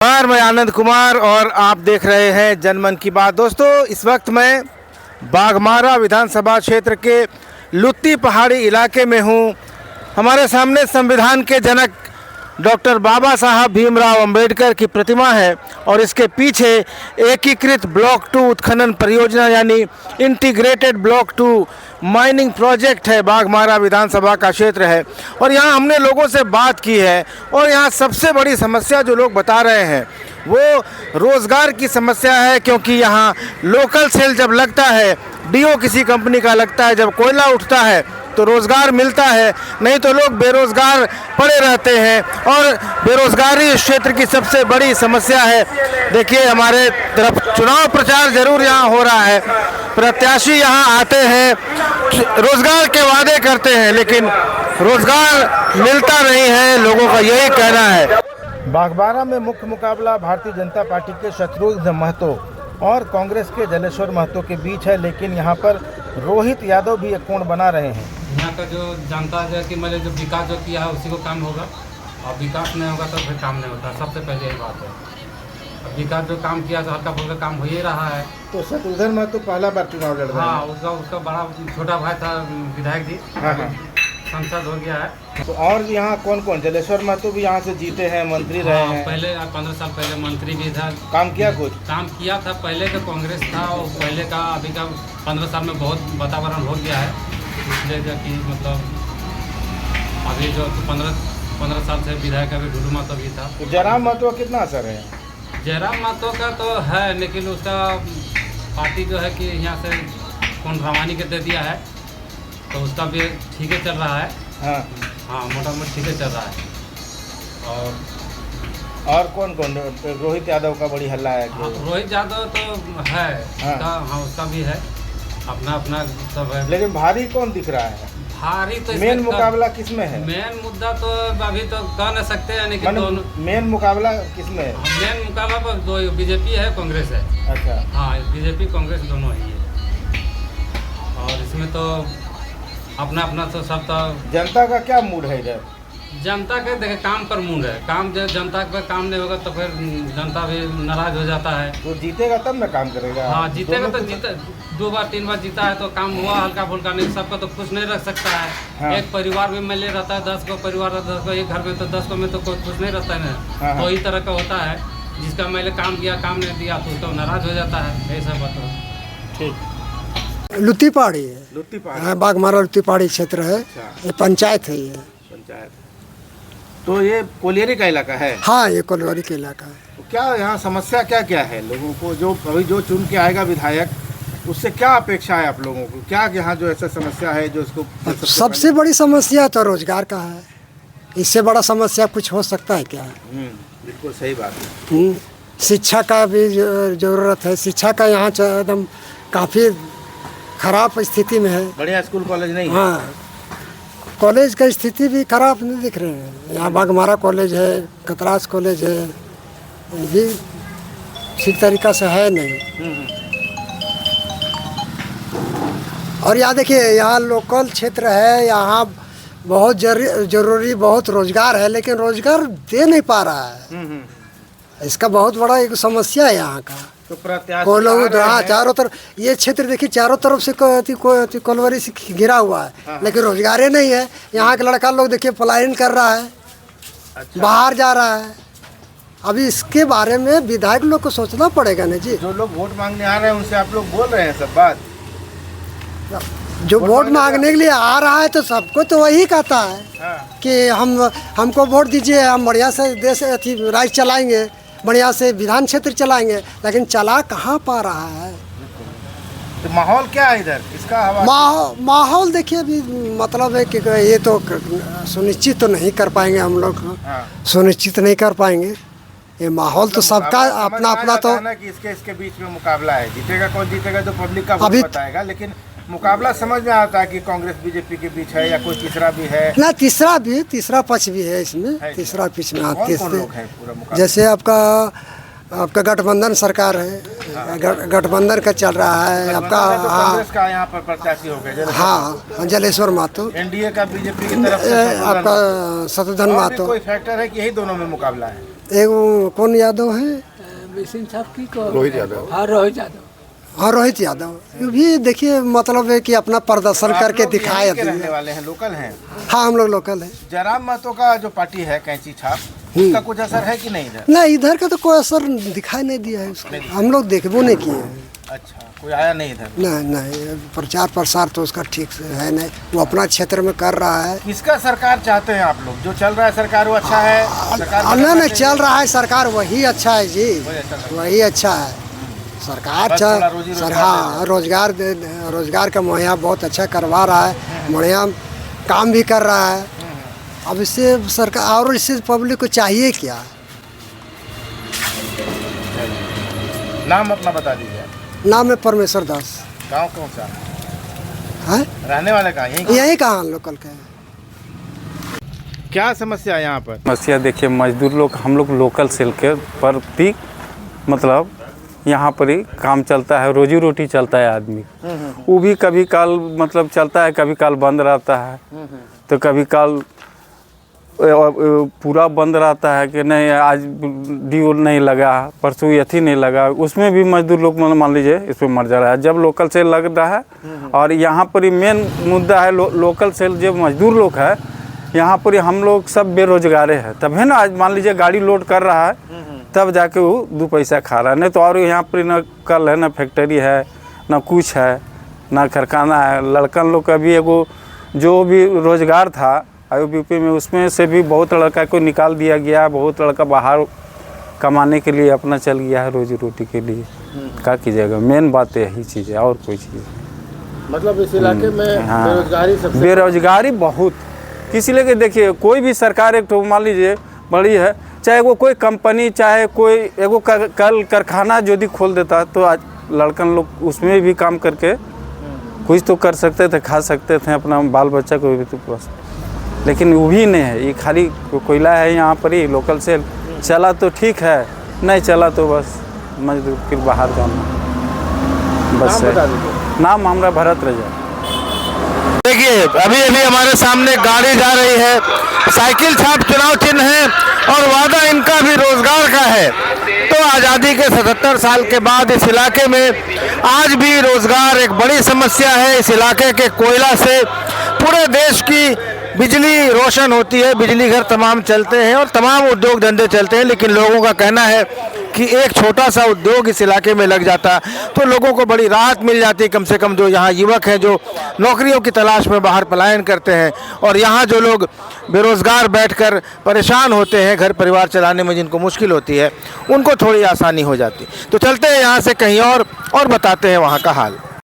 मैं आनंद कुमार और आप देख रहे हैं जनमन की बात। दोस्तों, इस वक्त मैं बाघमारा विधानसभा क्षेत्र के लुत्ती पहाड़ी इलाके में हूं। हमारे सामने संविधान के जनक डॉक्टर बाबा साहब भीमराव अंबेडकर की प्रतिमा है और इसके पीछे एकीकृत ब्लॉक 2 उत्खनन परियोजना यानी इंटीग्रेटेड ब्लॉक 2 माइनिंग प्रोजेक्ट है। बाघमारा विधानसभा का क्षेत्र है और यहाँ हमने लोगों से बात की है और यहाँ सबसे बड़ी समस्या जो लोग बता रहे हैं वो रोज़गार की समस्या है, क्योंकि यहाँ लोकल सेल जब लगता है, डीओ किसी कंपनी का लगता है, जब कोयला उठता है तो रोज़गार मिलता है, नहीं तो लोग बेरोज़गार पड़े रहते हैं और बेरोज़गारी इस क्षेत्र की सबसे बड़ी समस्या है। देखिए, हमारे तरफ चुनाव प्रचार जरूर यहाँ हो रहा है, प्रत्याशी यहाँ आते हैं, रोज़गार के वादे करते हैं, लेकिन रोज़गार मिलता नहीं है, लोगों का यही कहना है। बाघमारा में मुख्य मुकाबला भारतीय जनता पार्टी के शत्रुघ्न महतो और कांग्रेस के जलेश्वर महतो के बीच है, लेकिन यहाँ पर रोहित यादव भी एक कोण बना रहे हैं। यहाँ का जो जनता है कि मैंने जो विकास जो किया है उसी को काम होगा, और विकास नहीं होगा तो फिर काम नहीं होता। सबसे पहले यही बात है। अब विकास जो काम किया तो हल्का फुल्का काम हो ही रहा है। तो शत्रुघ्न महतो पहला बार चुनाव लड़ रहे हैं। हाँ, उसका बड़ा छोटा भाई था विधायक जी, सांसद हो गया है। तो और यहाँ कौन कौन? जलेश्वर महतो भी यहाँ से जीते हैं, मंत्री रहे हैं। पहले 15 साल पहले मंत्री भी था। काम किया कुछ? काम किया था। पहले का कांग्रेस था और पहले का अभी का 15 साल में बहुत वातावरण हो गया है, इसलिए जो कि मतलब अभी जो 15 साल से विधायक अभी ढूंढू महतो भी था। तो जयराम महतो का कितना असर है? जयराम महतो का तो है, लेकिन उसका पार्टी जो है कि यहाँ से कौन रवानी के दे दिया है, तो उसका भी ठीक है चल रहा है। हाँ, मोटा मोटी ठीक है चल रहा है। और कौन कौन? रोहित यादव का बड़ी हल्ला है। रोहित यादव तो है। हाँ, उसका भी है, अपना अपना सब है। लेकिन भारी कौन दिख रहा है? भारी तो मेन मुकाबला किसमें है? मेन मुद्दा तो अभी तो कह नहीं सकते हैं, लेकिन दोनों मेन मुकाबला किसमें है? मेन मुकाबला पर दो, बीजेपी है, कांग्रेस है। अच्छा। हाँ, बीजेपी कांग्रेस दोनों ही है, और इसमें तो अपना अपना तो सब तो। जनता का क्या मूड है इधर? जनता के देखे काम पर मूड है। काम जब जनता पर काम नहीं होगा तो फिर जनता भी नाराज हो जाता है। तो जीतेगा तब ना काम करेगा। हाँ, जीतेगा तो जीता, 2 बार 3 बार जीता है तो काम हुआ हल्का फुल्का, नहीं सबको तो खुश नहीं रख सकता है। हाँ। एक परिवार में मिले रहता है, 10 को परिवार रहता है, 10 को एक घर में, तो 10 को में तो कोई खुश नहीं रहता है ना। हाँ। तो इस तरह का होता है, जिसका मैंने काम किया, काम नहीं दिया तो उसका नाराज हो जाता है। ऐसा बात हो। ठीक। लुत्ती पहाड़ी है। लुत्ती पहाड़ी? हाँ, बाघमारा लुत्ती पहाड़ी क्षेत्र है। ये पंचायत है। ये पंचायत। तो ये कोलियरी का इलाका है? हाँ, ये कोलियरी का इलाका है। तो क्या यहाँ समस्या क्या क्या है लोगों को? जो अभी जो चुन के आएगा विधायक, उससे क्या अपेक्षा है आप लोगों को? क्या यहाँ जो ऐसा समस्या है जो इसको सबसे बड़ी समस्या तो रोजगार का है। इससे बड़ा समस्या कुछ हो सकता है क्या? बिल्कुल सही बात है। शिक्षा का भी जरूरत है। शिक्षा का यहाँ एकदम काफ़ी खराब स्थिति में है। बढ़िया स्कूल कॉलेज नहीं है। हाँ, कॉलेज का स्थिति भी खराब नहीं दिख रहे हैं। यहाँ बाघमारा कॉलेज है, कतरास कॉलेज है, ये ठीक तरीका से है नहीं। और यहाँ देखिए, यहाँ लोकल क्षेत्र है, यहाँ बहुत जरूरी बहुत रोजगार है, लेकिन रोजगार दे नहीं पा रहा है। इसका बहुत बड़ा एक समस्या है यहाँ का। तो प्रत्याशी कोई लोग चारों तरफ, ये क्षेत्र देखिए चारों तरफ से कोलवरी से घिरा हुआ है। हाँ। लेकिन रोजगार नहीं है। यहाँ के लड़का लोग देखिए पलायन कर रहा है। अच्छा। बाहर जा रहा है। अभी इसके बारे में विधायक लोग को सोचना पड़ेगा ना जी। जो लोग वोट मांगने आ रहे हैं उनसे आप लोग बोल रहे हैं सब बात? जो वोट मांगने के लिए आ रहा है तो सबको तो वही कहता है। हाँ। कि हमको वोट दीजिए, हम बढ़िया से देश राज्य चलाएंगे, बढ़िया से विधान क्षेत्र चलाएंगे, लेकिन चला कहाँ पा रहा है। तो माहौल क्या है इधर इसका? माहौल देखिए, अभी मतलब है कि ये तो सुनिश्चित तो नहीं कर पाएंगे हम लोग। हाँ। सुनिश्चित नहीं कर पाएंगे। ये माहौल तो सबका अपना अपना तो कि इसके बीच में मुकाबला है। जीतेगा कौन जीतेगा तो पब्लिक का वोट बताएगा, लेकिन मुकाबला समझ में आता है कि कांग्रेस बीजेपी के बीच है या कोई तीसरा भी है ना। तीसरा पक्ष भी है इसमें। तीसरा पक्ष में आते हैं, जैसे आपका गठबंधन सरकार है। गठबंधन का चल रहा है आपका। कांग्रेस का यहाँ पर प्रत्याशी हो गए। हाँ, जलेश्वर महतो। एनडीए का बीजेपी की तरफ से आपका शत्रुघ्न महतो। कोई फैक्टर है कि यही दोनों में मुकाबला है? एक वो कौन यादव है? रोहित यादव। हाँ, रोहित यादव। ये भी देखिए मतलब है कि अपना प्रदर्शन करके दिखाया। रहने वाले हैं, लोकल हैं। हाँ, हम लोग लोकल है। जयराम महतो का जो पार्टी है कैंची छाप, उसका कुछ असर है कि नहीं इधर? नहीं, इधर का तो कोई असर दिखाई नहीं दिया है उसको। हम लोग देखबो नहीं किए हैं। अच्छा, कोई आया नहीं इधर? नहीं, प्रचार प्रसार तो उसका ठीक से है नहीं। वो अपना क्षेत्र में कर रहा है। किसका सरकार चाहते हैं आप लोग? जो चल रहा है सरकार वो अच्छा है? सरकार नहीं, चल रहा है सरकार वही अच्छा है जी, वही अच्छा है। सरकार हाँ, रोजगार का मुहैया बहुत अच्छा करवा रहा है, बढ़िया काम भी कर रहा है। अब इससे सरकार और इससे पब्लिक को चाहिए क्या? नाम अपना बता दीजिए। नाम है परमेश्वर दास। गांव कौन सा है? रहने वाले कहाँ? यही कहाँ लोकल का है। क्या समस्या है यहाँ पर? समस्या देखिए, मजदूर लोग, हम लोग लोकल सेल के प्रति मतलब यहाँ पर ही काम चलता है, रोजी रोटी चलता है आदमी। वो भी कभी काल मतलब चलता है, कभी काल बंद रहता है। तो कभी काल पूरा बंद रहता है कि नहीं आज ड्यू नहीं लगा, परसों यथी नहीं लगा, उसमें भी मजदूर लोग मान लीजिए इसमें मर जा रहा है। जब लोकल सेल लग रहा है और यहाँ पर ही मेन मुद्दा है लोकल सेल, जो मजदूर लोग है यहाँ पर हम लोग सब बेरोजगार हैं। तब है ना, आज मान लीजिए गाड़ी लोड कर रहा है तब जाके वो 2 पैसा खा रहा है, नहीं तो और यहाँ पर ना कल है, ना फैक्ट्री है, ना कुछ है, ना कारखाना है। लड़कन लोग का भी एगो जो भी रोजगार था IUP में, उसमें से भी बहुत लड़का को निकाल दिया गया। बहुत लड़का बाहर कमाने के लिए अपना चल गया है, रोजी रोटी के लिए। क्या कीजिएगा, मेन बात यही चीज़ है, और कोई चीज़ मतलब इस इलाके में हाँ, बेरोजगारी बहुत। किसी लेके देखिए, कोई भी सरकार एक तो मान लीजिए बड़ी है, चाहे वो कोई कंपनी, चाहे कोई एगो कल कारखाना यदि खोल देता तो आज लड़कन लोग उसमें भी काम करके कुछ तो कर सकते थे, खा सकते थे, अपना बाल बच्चा को भी तो बस। लेकिन वो भी नहीं है, ये खाली कोयला है यहाँ पर ही। लोकल सेल चला तो ठीक है, नहीं चला तो बस मजदूर फिर बाहर जाना बस है। नाम हमारा भरत रजा। देखिए अभी हमारे सामने गाड़ी जा रही है, साइकिल छाप चुनाव चिन्ह है और वादा इनका भी रोजगार का है। तो आज़ादी के 77 साल के बाद इस इलाके में आज भी रोजगार एक बड़ी समस्या है। इस इलाके के कोयला से पूरे देश की बिजली रोशन होती है, बिजली घर तमाम चलते हैं और तमाम उद्योग धंधे चलते हैं। लेकिन लोगों का कहना है कि एक छोटा सा उद्योग इस इलाके में लग जाता तो लोगों को बड़ी राहत मिल जाती, कम से कम जो यहाँ युवक हैं जो नौकरियों की तलाश में बाहर पलायन करते हैं, और यहाँ जो लोग बेरोज़गार बैठकर परेशान होते हैं घर परिवार चलाने में, जिनको मुश्किल होती है, उनको थोड़ी आसानी हो जाती। तो चलते हैं यहाँ से कहीं और बताते हैं वहाँ का हाल।